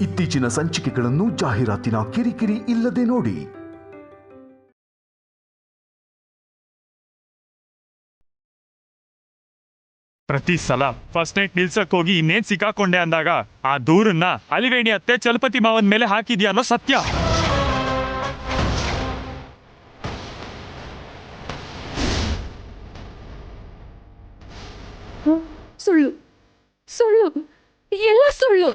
ಇತ್ತೀಚಿನ ಸಂಚಿಕೆಗಳನ್ನು ಜಾಹೀರಾತಿನ ಕಿರಿಕಿರಿ ಇಲ್ಲದೆ ನೋಡಿ. ಪ್ರತಿ ಸಲ ಫಸ್ಟ್ ನೈಟ್ ನಿಲ್ಸಕ್ ಹೋಗಿ ಇನ್ನೇನ್ ಸಿಕ್ಕಾಕೊಂಡೆ ಅಂದಾಗ ಆ ದೂರನ್ನ ಅಲಿವೇಣಿ ಅತ್ತೆ ಚಲಪತಿ ಮಾವನ್ ಮೇಲೆ ಹಾಕಿದ್ಯಾ ಅನ್ನೋ ಸತ್ಯ. ಸುಳ್ಳು ಸುಳ್ಳು ಎಲ್ಲ ಸುಳ್ಳು.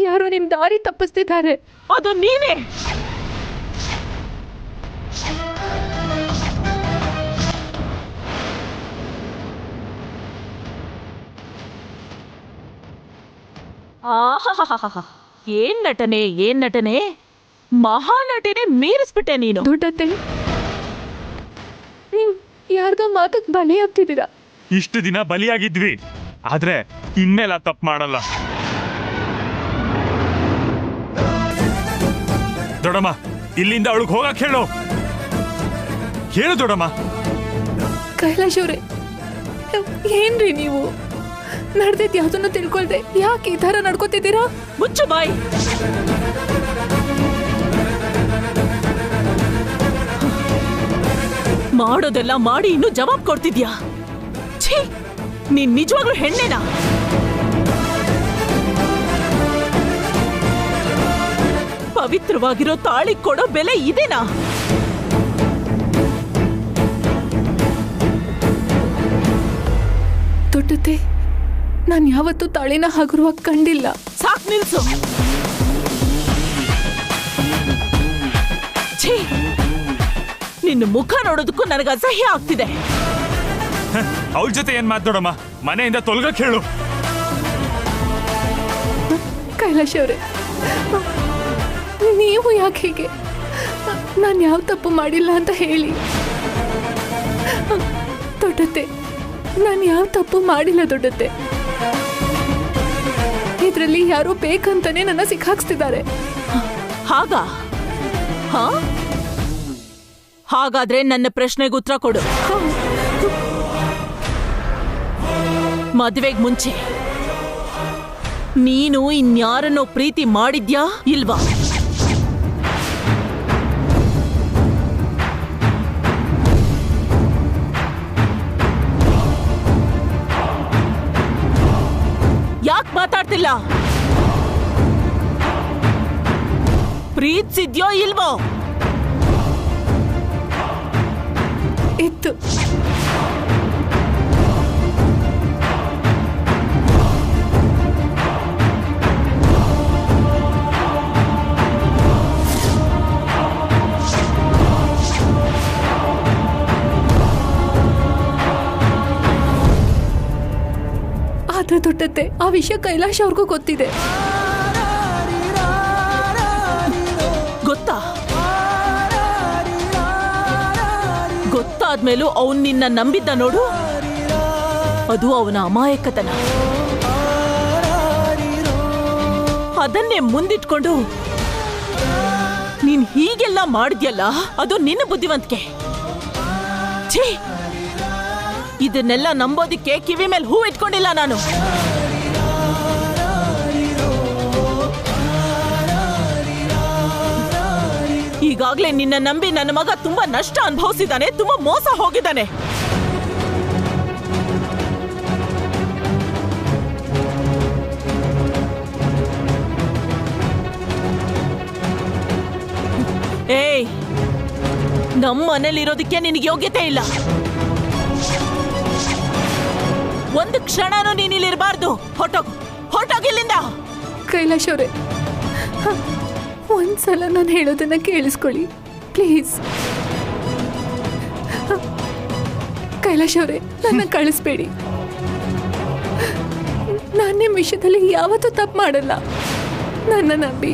ಯಾರೋ ನಿಮ್ ದಾರಿ ತಪ್ಪಿಸ್ತಿದ್ದಾರೆ. ಅದು ನೀನೇ. ಏನ್ ನಟನೆ ಮಹಾನಟನೆ ಮೀರಿಸ್ಬಿಟ್ಟೆ ನೀನು. ದೊಡ್ಡತ್ತೆ, ನೀವು ಯಾರ್ದೋ ಮಾತಕ್ ಬಲಿ ಆಗ್ತಿದ್ದೀರಾ. ಇಷ್ಟು ದಿನ ಬಲಿಯಾಗಿದ್ವಿ, ಆದ್ರೆ ಇನ್ಮೇಲೆ ತಪ್ಪು ಮಾಡಲ್ಲ. ದೊಡಮ್ಮ, ಇಲ್ಲಿಂದ ಅವಳಿಗೆ ಹೋಗಕ್ ಹೇಳು. ಹೇಳು ದೊಡಮ್ಮ. ಕೈಲಾಶ್ ಅವ್ರೆ, ಏನ್ರಿ ನೀವು ನಡೆದಿದ್ ಯಾವ್ದನ್ನು ತಿಳ್ಕೊಳ್ದೆ ಯಾಕೆ ಈ ತರ ನಡ್ಕೋತಿದ್ದೀರಾ? ಮುಚ್ಚು ಬಾಯ್. ಮಾಡೋದೆಲ್ಲ ಮಾಡಿ ಇನ್ನು ಜವಾಬ್ ಕೊಡ್ತಿದ್ಯಾ? ಛೀ, ನೀನ್ ನಿಜವಾಗ್ಲೂ ಹೆಣ್ಣೆನಾ? ಪವಿತ್ರವಾಗಿರೋ ತಾಳಿ ಕೊಡೋ ಬೆಲೆ ಇದೇನಾ? ದೊಡ್ಡತ್ತೆ, ನಾನು ಯಾವತ್ತೂ ತಾಳಿನ ಹಗುರವಾಗಿ ಕಂಡಿಲ್ಲ. ಸಾಕ್ ನಿಲ್ಸು. ಛೀ, ನಿನ್ನ ಮುಖ ನೋಡೋದಕ್ಕೂ ನನಗೆ ಅಸಹ್ಯ ಆಗ್ತಿದೆ. ಅವಳ ಜೊತೆ ಏನ್ ಮಾತಾಡೋಮ್ಮ, ಮನೆಯಿಂದ ತೊಲಗಕ್ ಹೇಳು. ಕೈಲಾಶ್ ಅವರೇ, ನೀವು ಯಾಕೆ ಹೀಗೆ? ನಾನು ಯಾವ ತಪ್ಪು ಮಾಡಿಲ್ಲ ಅಂತ ಹೇಳಿ. ದೊಡ್ಡತ್ತೆ, ನಾನು ಯಾವ ತಪ್ಪು ಮಾಡಿಲ್ಲ ದೊಡ್ಡತ್ತೆ. ಇದರಲ್ಲಿ ಯಾರೋ ಬೇಕಂತಾನೆ ನನ್ನ ಸಿಕ್ಕಾಕ್ಸ್ತಿದ್ದಾರೆ. ಹಾಗಾದ್ರೆ ನನ್ನ ಪ್ರಶ್ನೆಗೆ ಉತ್ತರ ಕೊಡು. ಮದುವೆಗೆ ಮುಂಚೆ ನೀನು ಇನ್ಯಾರನ್ನೋ ಪ್ರೀತಿ ಮಾಡಿದ್ಯಾ ಇಲ್ವಾ? ಯಾಕೆ ಮಾತಾಡ್ತಿಲ್ಲ? ಪ್ರೀತಿಸಿದ್ಯೋ ಇಲ್ವೋ? ಇತ್ತು. ಆದ್ರೆ ದೊಡ್ಡತ್ತೆ, ಆ ವಿಷಯ ಕೈಲಾಶ್ ಅವ್ರಿಗೂ ಗೊತ್ತಿದೆ. ಗೊತ್ತಾ? ಗೊತ್ತಾದ್ಮೇಲೂ ಅವನ್ ನಿನ್ನ ನಂಬಿದ್ದ ನೋಡು, ಅದು ಅವನ ಅಮಾಯಕತನ. ಅದನ್ನೇ ಮುಂದಿಟ್ಕೊಂಡು ನೀನ್ ಹೀಗೆಲ್ಲ ಮಾಡಿದ್ಯಲ್ಲ, ಅದು ನಿನ್ನ ಬುದ್ಧಿವಂತಿಕೆ. ಛೀ, ಇದನ್ನೆಲ್ಲ ನಂಬೋದಿಕ್ಕೆ ಕಿವಿ ಮೇಲೆ ಹೂ ಇಟ್ಕೊಂಡಿಲ್ಲ ನಾನು. ಈಗಾಗ್ಲೇ ನಿನ್ನ ನಂಬಿ ನನ್ನ ಮಗ ತುಂಬಾ ನಷ್ಟ ಅನುಭವಿಸಿದ್ದಾನೆ, ತುಂಬಾ ಮೋಸ ಹೋಗಿದ್ದಾನೆ. ಏಯ್, ನಮ್ಮ ಮನೇಲಿರೋದಕ್ಕೆ ನಿನಗೆ ಯೋಗ್ಯತೆ ಇಲ್ಲ. ಒಂದು ಕ್ಷಣನೂ ನೀನಿಲ್ಲಿರಬಾರ್ದು. ಹೊರಟೋಗಿಲ್ಲಿಂದ. ಕೈಲಾಶ್ ಅವರೇ, ಒಂದ್ಸಲ ನಾನು ಹೇಳೋದನ್ನ ಕೇಳಿಸ್ಕೊಳ್ಳಿ ಪ್ಲೀಸ್. ಕೈಲಾಶ್ ಅವರೇ, ನನ್ನ ಕಳಿಸ್ಬೇಡಿ. ನಾನು ನಿಮ್ಮ ವಿಷಯದಲ್ಲಿ ಯಾವತ್ತೂ ತಪ್ಪು ಮಾಡಲ್ಲ. ನನ್ನ ನಂಬಿ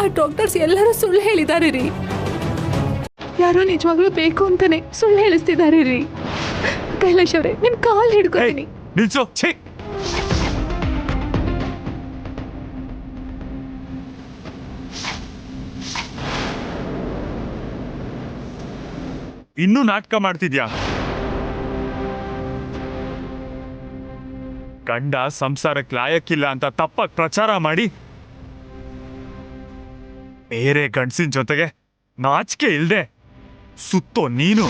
ಆ ಡಾಕ್ಟರ್ಸ್ ಎಲ್ಲರೂ ಸುಳ್ಳು ಹೇಳಿದ್ದಾರೆ ರೀ. ಯಾರೋ ನಿಜವಾಗ್ಲೂ ಬೇಕು ಅಂತಾನೆ ಸುಳ್ಳು ಹೇಳಿಸ್ತಿದ್ದಾರೆ ರೀ. ಕೈಲಾಶ್ ಅವರೇ, ನಿಮ್ ಕಾಲ್ ಹಿಡ್ಕೊತೀನಿ. ನಿಲ್ಸು. ಛೀ, ಇನ್ನೂ ನಾಟಕ ಮಾಡ್ತಿದ್ಯಾ? ಗಂಡ ಸಂಸಾರಕ್ಕೆ ಲಾಯಕ್ಕಿಲ್ಲ ಅಂತ ತಪ್ಪಾಗಿ ಪ್ರಚಾರ ಮಾಡಿ ಬೇರೆ ಗಂಡಸಿನ ಜೊತೆಗೆ ನಾಚಿಕೆ ಇಲ್ದೆ ಸುತ್ತೋ ನೀನು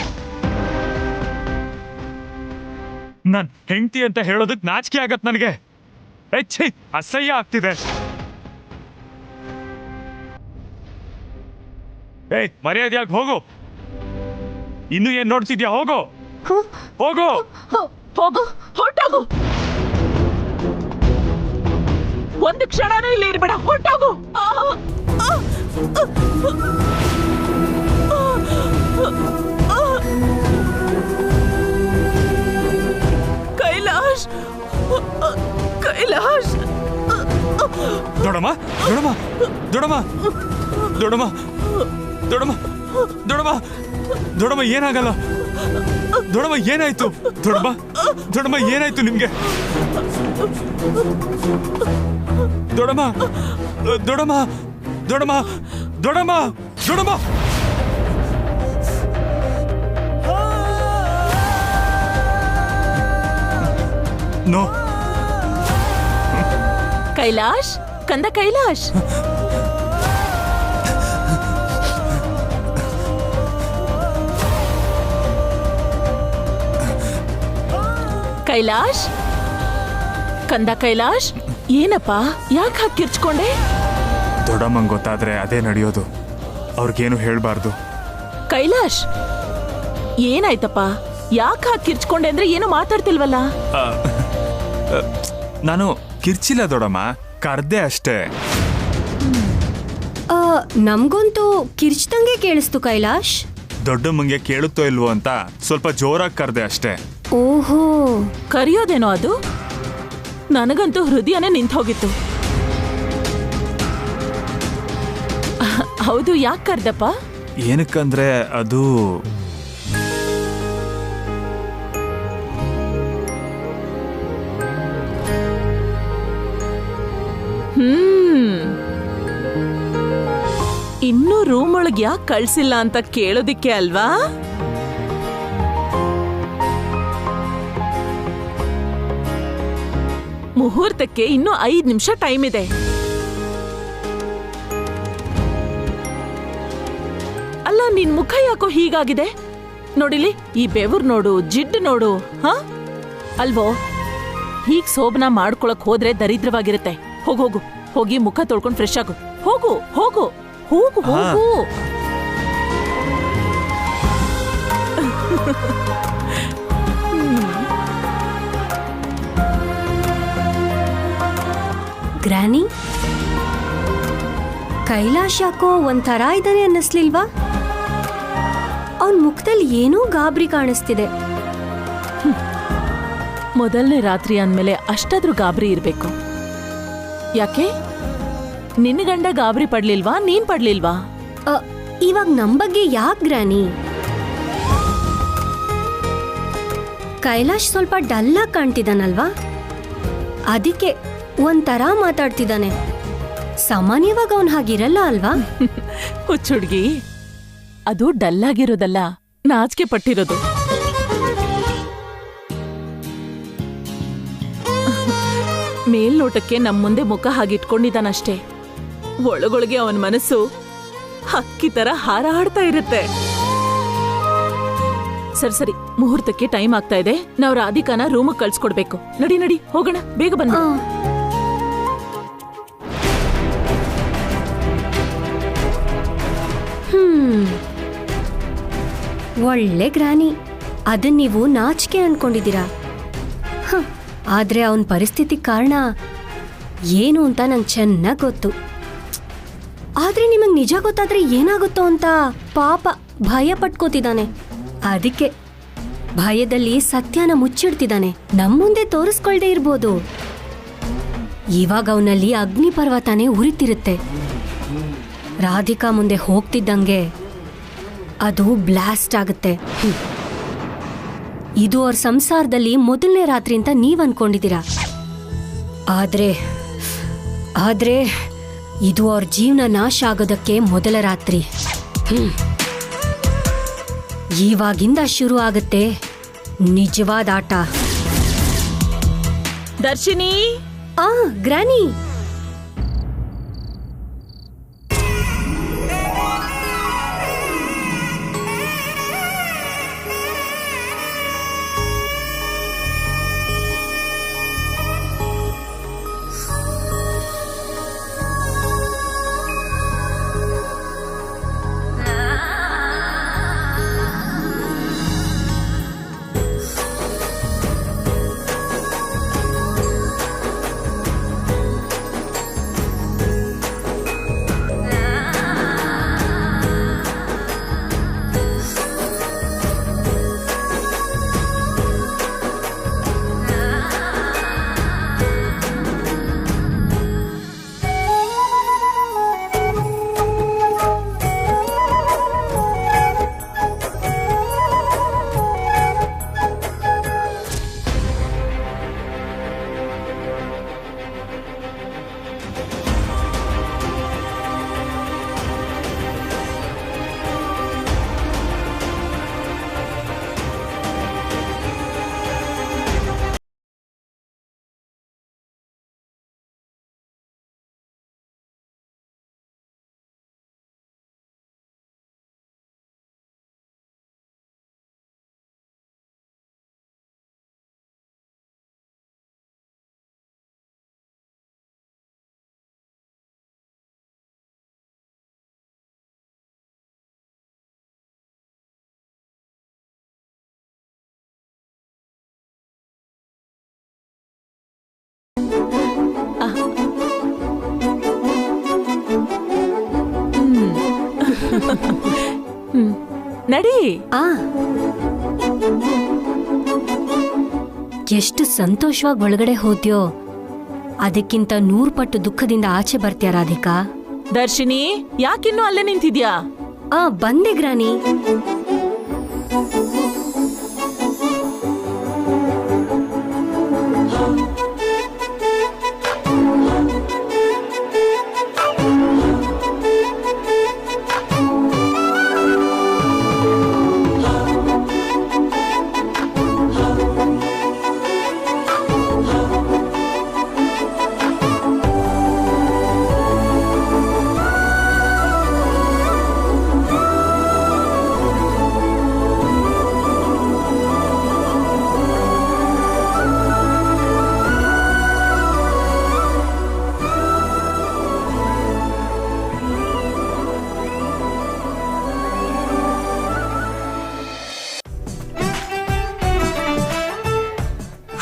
ನನ್ ಹೆಂಡತಿ ಅಂತ ಹೇಳೋದಕ್ ನಾಚಿಕೆ ಆಗತ್ ನನಗೆ. ಛೀ, ಅಸಹ್ಯ ಆಗ್ತಿದೆ. ಮರ್ಯಾದೆಯಾಗಿ ಹೋಗು. ಇನ್ನು ಏನ್ ನೋಡ್ತಿದ್ಯಾ? ಹೋಗು ಹೋಗು ಹೋಗು, ಹೊರಟೋಗು. ಒಂದು ಕ್ಷಣನೂ ಇಲ್ಲಿ ಇರ್ಬೇಡ, ಹೊರಟೋಗು. ಕೈಲಾಶ್, ಕೈಲಾಶ್. ದೊಡಮ್ಮ ದೊಡಮ್ಮ ದೊಡಮ್ಮ ದೊಡಮ್ಮ ದೊಡಮ್ಮ ದೊಡಮ್ಮ ದೊಡಮ್ಮ ಏನಾಗಲ್ಲ. ದೊಡಮ್ಮ ಏನಾಯ್ತು? ದೊಡಮ್ಮ ದೊಡಮ್ಮ ಏನಾಯ್ತು ನಿಮ್ಗೆ? ದೊಡಮ್ಮ ದೊಡಮ್ಮ ದೊಡಮ್ಮ ದೊಡಮ್ಮ ದೊಡಮ್ಮ ನೋ. ಕೈಲಾಶ್, ಕಂದ ಕೈಲಾಶ್. ಕೈಲಾಶ್, ಕಂದ ಕೈಲಾಶ್, ಏನಪ್ಪ ಯಾಕೆ ಹಾಕಿ ಕಿರ್ಚ್ಕೊಂಡೆ? ದೊಡ್ಡಮ್ಮಂಗೆ ಗೊತ್ತಾದ್ರೆ ಅದೇ ನಡೆಯೋದು. ಅವ್ರಿಗೇನು ಹೇಳ್ಬಾರ್ದು. ಕೈಲಾಶ್, ಏನಾಯ್ತಪ್ಪ? ಯಾಕೆ ಹಾಕಿ ಕಿರ್ಚ್ಕೊಂಡೆ ಅಂದ್ರೆ ಏನು ಮಾತಾಡ್ತಿಲ್ವಲ್ಲ? ನಾನು ಕಿರ್ಚಿಲ್ಲ ದೊಡಮ್ಮ, ಕರ್ದೆ ಅಷ್ಟೇ. ನಮ್ಗಂತೂ ಕಿರ್ಚ್ದಂಗೆ ಕೇಳಿಸ್ತು ಕೈಲಾಶ್. ದೊಡ್ಡಮ್ಮಂಗೆ ಕೇಳುತ್ತೋ ಇಲ್ವೋ ಅಂತ ಸ್ವಲ್ಪ ಜೋರಾಗಿ ಕರ್ದೆ ಅಷ್ಟೇ. ಓಹೋ, ಕರಿಯೋದೇನೋ ಅದು? ನನಗಂತೂ ಹೃದಯನೇ ನಿಂತು ಹೋಗಿತ್ತು. ಹೌದು, ಯಾಕೆ ಕರ್ದಪ್ಪ? ಏನಕ್ಕಂದ್ರೆ ಅದು ಇನ್ನೂ ರೂಮ್ ಒಳಗೆ ಯಾಕೆ ಕಳ್ಸಿಲ್ಲ ಅಂತ ಕೇಳೋದಿಕ್ಕೆ ಅಲ್ವಾ? ಮುಹೂರ್ತಕ್ಕೆ ಇನ್ನೂ 5 ನಿಮಿಷ ಟೈಮ್ ಇದೆ. ಅಲ್ಲ, ನಿನ್ ಮುಖ ಯಾಕೋ ಹೀಗಾಗಿದೆ? ನೋಡಿಲಿ, ಈ ಬೆವರು ನೋಡು, ಜಿಡ್ಡು ನೋಡು. ಹ ಅಲ್ವೋ? ಹೀಗ್ ಸೋಬನ ಮಾಡ್ಕೊಳಕ್ ಹೋದ್ರೆ ದರಿದ್ರವಾಗಿರುತ್ತೆ. ಹೋಗು, ಹೋಗಿ ಮುಖ ತೊಳ್ಕೊಂಡು ಫ್ರೆಶ್ ಆಗು. ಹೋಗು ಹೋಗು ಹೋಗು ಹೋಗು. ಗ್ರಾನಿ, ಕೈಲಾಶ್ ಯಾಕೋ ಒಂಥರ ಇದ್ದಾನೆ ಅನ್ನಿಸ್ಲಿಲ್ವಾ? ಅವನ್ ಮುಖದಲ್ಲಿ ಏನೋ ಗಾಬರಿ ಕಾಣಿಸ್ತಿದೆ. ಮೊದಲನೇ ರಾತ್ರಿ ಅಂದ್ಮೇಲೆ ಅಷ್ಟಾದ್ರೂ ಗಾಬರಿ ಇರ್ಬೇಕು. ಯಾಕೆ? ನಿನ್ನ ಗಂಡ ಗಾಬರಿ ಪಡ್ಲಿಲ್ವಾ? ನೀನ್ ಪಡ್ಲಿಲ್ವಾ? ಇವಾಗ ನಮ್ ಬಗ್ಗೆ ಯಾಕೆ ಗ್ರಾನಿ? ಕೈಲಾಶ್ ಸ್ವಲ್ಪ ಡಲ್ಲಾಗಿ ಕಾಣ್ತಿದ್ದಾನಲ್ವಾ, ಅದಕ್ಕೆ ಒಂಥರ ಮಾತಾಡ್ತಿದ್ದಾನೆ. ಸಾಮಾನ್ಯವಾಗಿ ಅವನ್ ಹಾಗಿರಲ್ಲ ಅಲ್ವಾ? ಹುಚ್ಚುಡ್ಗಿ, ಅದು ಡಲ್ಲಾಗಿರೋದಲ್ಲ, ನಾಚಿಕೆ ಪಟ್ಟಿರೋದು. ಮೇಲ್ನೋಟಕ್ಕೆ ನಮ್ ಮುಂದೆ ಮುಖ ಹಾಗಿಟ್ಕೊಂಡಿದ್ದಾನಷ್ಟೇ. ಒಳಗೊಳಗೆ ಅವನ ಮನಸ್ಸು ಹಕ್ಕಿ ತರ ಹಾರಾಡ್ತಾ ಇರುತ್ತೆ. ಸರಿ, ಮುಹೂರ್ತಕ್ಕೆ ಟೈಮ್ ಆಗ್ತಾ ಇದೆ. ನಾವ್ ರಾಧಿಕಾನ ರೂಮಿಗೆ ಕಳ್ಸ್ಕೊಡ್ಬೇಕು. ನಡಿ ಹೋಗೋಣ, ಬೇಗ ಬಂದ. ಒಳ್ಳೆ ಗ್ರಾನಿ, ಅದನ್ ನೀವು ನಾಚಿಕೆ ಅನ್ಕೊಂಡಿದ್ದೀರಾ. ಆದ್ರೆ ಅವನ್ ಪರಿಸ್ಥಿತಿ ಕಾರಣ ಏನು ಅಂತ ನಂಗೆ ಚೆನ್ನಾಗ್ ಗೊತ್ತು. ಆದ್ರೆ ನಿಮಗ್ ನಿಜ ಗೊತ್ತಾದ್ರೆ ಏನಾಗುತ್ತೋ ಅಂತ ಪಾಪ ಭಯ ಪಟ್ಕೋತಿದ್ದಾನೆ. ಅದಕ್ಕೆ ಭಯದಲ್ಲಿ ಸತ್ಯನ ಮುಚ್ಚಿಡ್ತಿದ್ದಾನೆ. ನಮ್ಮುಂದೆ ತೋರಿಸ್ಕೊಳ್ದೆ ಇರ್ಬೋದು. ಇವಾಗ ಅವನಲ್ಲಿ ಅಗ್ನಿ ಪರ್ವತನೇ ಉರಿತಿರುತ್ತೆ. ರಾಧಿಕಾ ಮುಂದೆ ಹೋಗ್ತಿದ್ದಂಗೆ ಅದು ಬ್ಲಾಸ್ಟ್ ಆಗುತ್ತೆ. ಇದು ಅವ್ರ ಸಂಸಾರದಲ್ಲಿ ಮೊದಲನೇ ರಾತ್ರಿ ಅಂತ ನೀವ್ ಅನ್ಕೊಂಡಿದ್ದೀರಾ. ಆದ್ರೆ ಇದು ಅವ್ರ ಜೀವನ ನಾಶ ಆಗೋದಕ್ಕೆ ಮೊದಲ ರಾತ್ರಿ. ಇವಾಗಿಂದ ಶುರು ಆಗುತ್ತೆ ನಿಜವಾದ ಆಟ. ದರ್ಶಿನಿ. ಆ ಗ್ರಾನಿ. ನಡಿ. ಆ ಎಷ್ಟು ಸಂತೋಷವಾಗಿ ಒಳಗಡೆ ಹೋದ್ಯೋ, ಅದಕ್ಕಿಂತ 100 ಪಟ್ಟು ದುಃಖದಿಂದ ಆಚೆ ಬರ್ತೀಯ ರಾಧಿಕಾ. ದರ್ಶಿನಿ, ಯಾಕಿನ್ನೂ ಅಲ್ಲೇ ನಿಂತಿದ್ಯಾ? ಬಂದೆ ಗ್ರಾನಿ.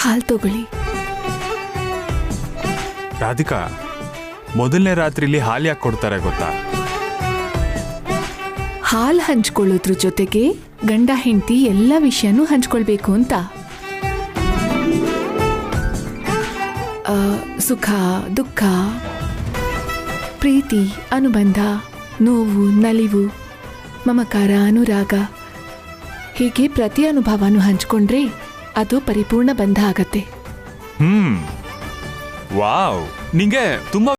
ಹಾಲ್ ತಗೊಳ್ಳಿ. ರಾಧಿಕಾ, ಮೊದಲನೇ ರಾತ್ರಿಲಿ ಹಾಲು ಯಾಕೆ ಕೊಡ್ತಾರೆ ಗೊತ್ತಾ? ಹಾಲ್ ಹಂಚ್ಕೊಳ್ಳೋದ್ರ ಜೊತೆಗೆ ಗಂಡ ಹೆಂಡತಿ ಎಲ್ಲ ವಿಷಯನೂ ಹಂಚ್ಕೊಳ್ಬೇಕು ಅಂತ. ಸುಖ, ದುಃಖ, ಪ್ರೀತಿ, ಅನುಬಂಧ, ನೋವು, ನಲಿವು, ಮಮಕಾರ, ಅನುರಾಗ, ಹೀಗೆ ಪ್ರತಿ ಅನುಭವನೂ ಹಂಚ್ಕೊಂಡ್ರೆ ಅದು ಪರಿಪೂರ್ಣ ಬಂಧ ಆಗತ್ತೆ. ವಾವ್, ನಿಂಗೆ ತುಂಬಾ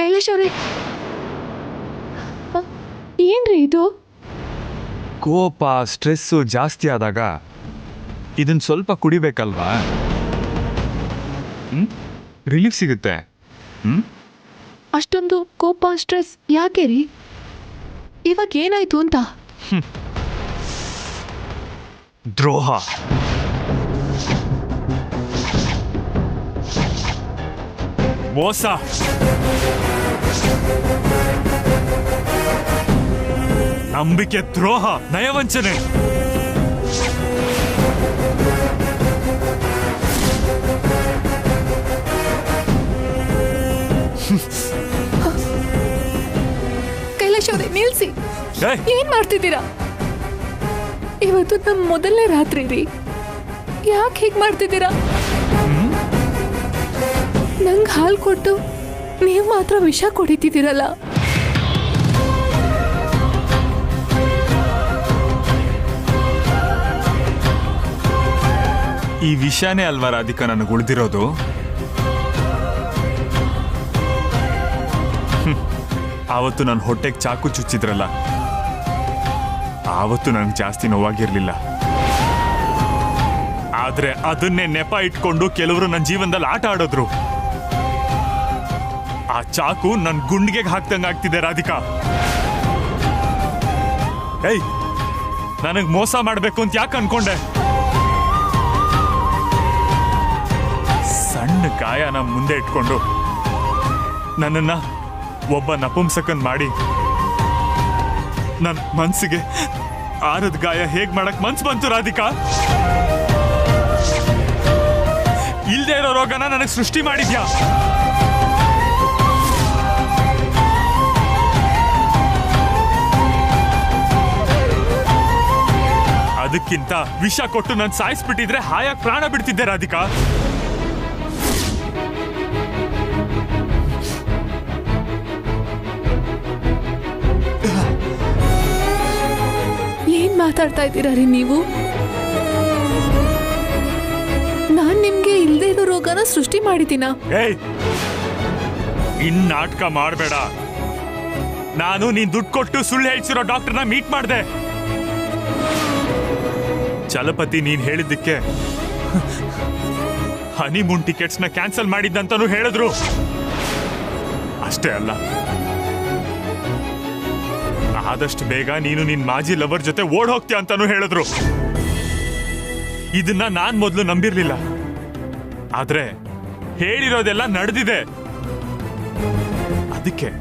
ಕೈಲಾಶ್ ಅವ್ರೆ, ಏನ್ರಿ ಇದು? ಕೋಪ ಸ್ಟ್ರೆಸ್ಸು ಜಾಸ್ತಿ ಆದಾಗ ಇದನ್ನ ಸ್ವಲ್ಪ ಕುಡಿಬೇಕಲ್ವಾ? ರಿಲೀಫ್ ಸಿಗುತ್ತೆ. ಅಷ್ಟೊಂದು ಕೋಪ ಸ್ಟ್ರೆಸ್ ಯಾಕೆ ರೀ? ಇವಾಗ ಏನಾಯ್ತು ಅಂತ? ದ್ರೋಹ, ಮೋಸ, ನಂಬಿಕೆ ದ್ರೋಹ, ನಯವಂಚನೆ. ಕೈಲಾಶ್ ಅವ್ರೆ, ನಿಲ್ಸಿ. ಏಯ್! ಏನ್ ಮಾಡ್ತಿದ್ದೀರಾ? ಇವತ್ತು ನಮ್ಮ ಮೊದಲನೇ ರಾತ್ರಿ ರೀ, ಯಾಕೆ ಹೀಗೆ ಮಾಡ್ತಿದ್ದೀರಾ? ನಂಗೆ ಹಾಲು ಕೊಟ್ಟು ನೀವು ಮಾತ್ರ ವಿಷ ಕುಡಿತಿದ್ದೀರಲ್ಲ. ಈ ವಿಷಯನೇ ಅಲ್ವಾ ರಾಧಿಕಾ ನನಗೆ ಉಳಿದಿರೋದು? ಆವತ್ತು ನನ್ನ ಹೊಟ್ಟೆಗೆ ಚಾಕು ಚುಚ್ಚಿದ್ರಲ್ಲ, ಆವತ್ತು ನನಗೆ ಜಾಸ್ತಿ ನೋವಾಗಿರ್ಲಿಲ್ಲ. ಆದ್ರೆ ಅದನ್ನೇ ನೆಪ ಇಟ್ಕೊಂಡು ಕೆಲವರು ನನ್ನ ಜೀವನದಲ್ಲಿ ಆಟ ಆಡೋದ್ರು. ಆ ಚಾಕು ನನ್ನ ಗುಂಡಿಗೆ ಹಾಕ್ದಂಗೆ ಆಗ್ತಿದೆ ರಾಧಿಕಾ. ಏಯ್, ನನಗೆ ಮೋಸ ಮಾಡಬೇಕು ಅಂತ ಯಾಕೆ ಅನ್ಕೊಂಡೆ? ಸಣ್ಣ ಗಾಯನ ಮುಂದೆ ಇಟ್ಕೊಂಡು ನನ್ನನ್ನ ಒಬ್ಬ ನಪುಂಸಕನ್ ಮಾಡಿ ನನ್ನ ಮನ್ಸಿಗೆ ಆರದ ಗಾಯ ಹೇಗ್ ಮಾಡಕ್ ಮನ್ಸು ಬಂತು ರಾಧಿಕಾ? ಇಲ್ದೇ ಇರೋ ರೋಗನ ನನಗೆ ಸೃಷ್ಟಿ ಮಾಡಿದ್ಯಾ? ಅದಕ್ಕಿಂತ ವಿಷ ಕೊಟ್ಟು ನಾನು ಸಾಯಿಸ್ಬಿಟ್ಟಿದ್ರೆ ಹಾಯಾಗಿ ಪ್ರಾಣ ಬಿಡ್ತಿದ್ದೆ ರಾಧಿಕಾ. ಏನ್ ಮಾತಾಡ್ತಾ ಇದ್ದೀರಾ ರೀ ನೀವು? ನಾನ್ ನಿಮ್ಗೆ ಇಲ್ದೇ ಇರೋ ರೋಗನ ಸೃಷ್ಟಿ ಮಾಡಿದ್ದೀನ? ಏಯ್, ಇನ್ ನಾಟಕ ಮಾಡಬೇಡ. ನಾನು ನೀನ್ ದುಡ್ಡು ಕೊಟ್ಟು ಸುಳ್ಳು ಹೇಳ್ಸಿರೋ ಡಾಕ್ಟರ್ನ ಮೀಟ್ ಮಾಡಿದೆ. ಚಲಪತಿ ನೀನ್ ಹೇಳಿದ್ದಕ್ಕೆ ಹನಿಮೂನ್ ಟಿಕೆಟ್ಸ್ನ ಕ್ಯಾನ್ಸಲ್ ಮಾಡಿದ್ದಂತನೂ ಹೇಳಿದ್ರು. ಅಷ್ಟೇ ಅಲ್ಲ, ಆದಷ್ಟು ಬೇಗ ನೀನು ನಿನ್ ಮಾಜಿ ಲವರ್ ಜೊತೆ ಓಡ್ ಹೋಗ್ತೀಯ ಅಂತಾನೂ ಹೇಳಿದ್ರು. ಇದನ್ನ ನಾನ್ ಮೊದಲು ನಂಬಿರ್ಲಿಲ್ಲ, ಆದ್ರೆ ಹೇಳಿರೋದೆಲ್ಲ ನಡೆದಿದೆ. ಅದಕ್ಕೆ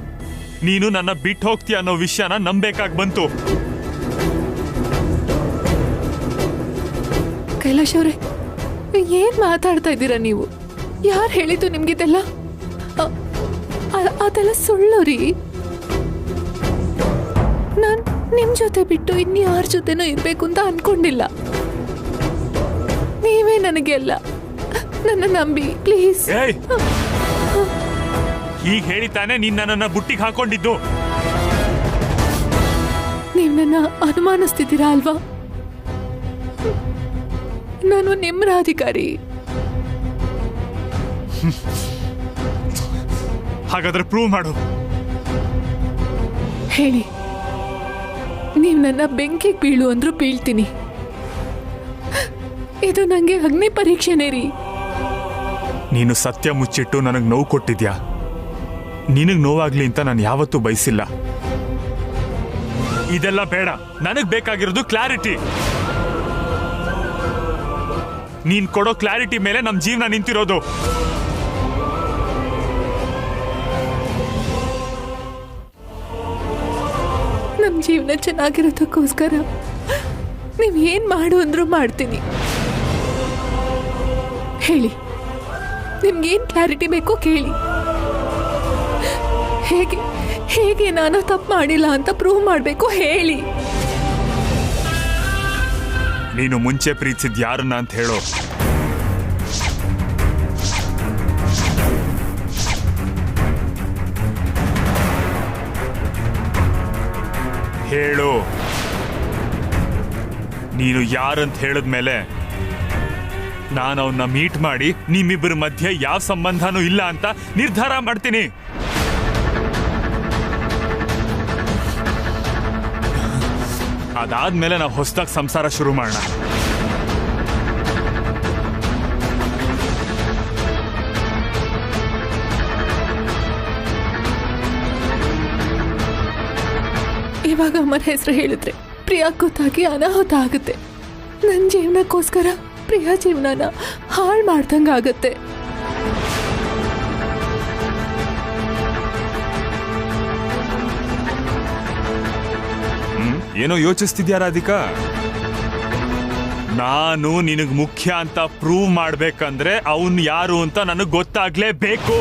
ನೀನು ನನ್ನ ಬಿಟ್ಟು ಹೋಗ್ತೀಯ ಅನ್ನೋ ವಿಷಯನ ನಂಬೇಕಾಗಿ ಬಂತು. ಕೈಲಾಶ್ ಅವ್ರೆ, ಏನ್ ಮಾತಾಡ್ತಾ ಇದ್ದೀರಾ ನೀವು? ಯಾರು ಹೇಳಿದ್ದು ನಿಮ್ಗಿದೆಲ್ಲ? ಅದೆಲ್ಲ ಸುಳ್ಳು ರೀ. ನಾನ್ ನಿಮ್ ಜೊತೆ ಬಿಟ್ಟು ಇನ್ಯಾರ ಜೊತೆನೂ ಇರ್ಬೇಕು ಅಂತ ಅನ್ಕೊಂಡಿಲ್ಲ. ನೀವೇ ನನಗೆಲ್ಲ. ನನ್ನ ನಂಬಿ ಪ್ಲೀಸ್. ಈಗ ಹೇಳಿತಾನೆ ನೀನ್ ನನ್ನನ್ನ ಬುಟ್ಟಿಗೆ ಹಾಕೊಂಡಿದ್ದು. ನೀವ್ ನನ್ನ ಅನುಮಾನಿಸ್ತಿದ್ದೀರಾ ಅಲ್ವಾ? ನಾನು ನಿಮ್ಮ ರಾಧಿಕಾರಿ. ಹಾಗಾದ್ರೆ ಪ್ರೂವ್ ಮಾಡು. ಹೇಳಿ, ನೀವು ನನ್ನ ಬೆಂಕಿಗೆ ಬೀಳು ಅಂದ್ರೂ ಬೀಳ್ತೀನಿ. ಇದು ನಂಗೆ ಅಗ್ನಿ ಪರೀಕ್ಷೆನೇ ರೀ. ನೀನು ಸತ್ಯ ಮುಚ್ಚಿಟ್ಟು ನನಗೆ ನೋವು ಕೊಟ್ಟಿದ್ಯಾ. ನಿನಗ್ ನೋವಾಗ್ಲಿ ಅಂತ ನಾನು ಯಾವತ್ತೂ ಬಯಸಿಲ್ಲ. ಇದೆಲ್ಲ ಬೇಡ. ನನಗ್ ಬೇಕಾಗಿರೋದು ಕ್ಲಾರಿಟಿ. ನೀನ್ ಕೊಡೋ ಕ್ಲಾರಿಟಿ ಮೇಲೆ ನಮ್ ಜೀವನ ನಿಂತಿರೋದು. ನಮ್ ಜೀವನ ಚೆನ್ನಾಗಿರೋದಕ್ಕೋಸ್ಕರ ನೀವ್ ಏನ್ ಮಾಡು ಅಂದ್ರೂ ಮಾಡ್ತೀನಿ. ಹೇಳಿ, ನಿಮ್ಗೇನ್ ಕ್ಲಾರಿಟಿ ಬೇಕೋ ಕೇಳಿ. ಹೇಗೆ ಹೇಗೆ ನಾನು ತಪ್ಪು ಮಾಡಿಲ್ಲ ಅಂತ ಪ್ರೂವ್ ಮಾಡಬೇಕು ಹೇಳಿ. ನೀನು ಮುಂಚೆ ಪ್ರೀತಿಸಿದ ಯಾರನ್ನ ಅಂತ ಹೇಳೋ. ಹೇಳು. ನೀನು ಯಾರಂತ ಹೇಳಿದ್ಮೇಲೆ ನಾನು ಅವನ್ನ ಮೀಟ್ ಮಾಡಿ ನಿಮ್ಮಿಬ್ಬರ ಮಧ್ಯೆ ಯಾವ ಸಂಬಂಧನೂ ಇಲ್ಲ ಅಂತ ನಿರ್ಧಾರ ಮಾಡ್ತೀನಿ. ಅದಾದ್ಮೇಲೆ ನಾವು ಹೊಸದಾಗಿ ಸಂಸಾರ ಶುರು ಮಾಡೋಣ. ಇವಾಗ ಅಮ್ಮನ ಹೆಸರು ಹೇಳಿದ್ರೆ ಪ್ರಿಯಾ ಗೊತ್ತಾಗಿ ಅನಾಹುತ ಆಗುತ್ತೆ. ನನ್ನ ಜೀವನಕ್ಕೋಸ್ಕರ ಪ್ರಿಯಾ ಜೀವನನ ಹಾಳು ಮಾಡ್ದಂಗಾಗತ್ತೆ. ಏನೋ ಯೋಚಿಸ್ತಿದ್ಯಾ ರಾಧಿಕಾ? ನಾನು ನಿನಗ್ ಮುಖ್ಯ ಅಂತ ಪ್ರೂವ್ ಮಾಡ್ಬೇಕಂದ್ರೆ ಅವನ್ ಯಾರು ಅಂತ ನನಗ್ ಗೊತ್ತಾಗ್ಲೇಬೇಕು.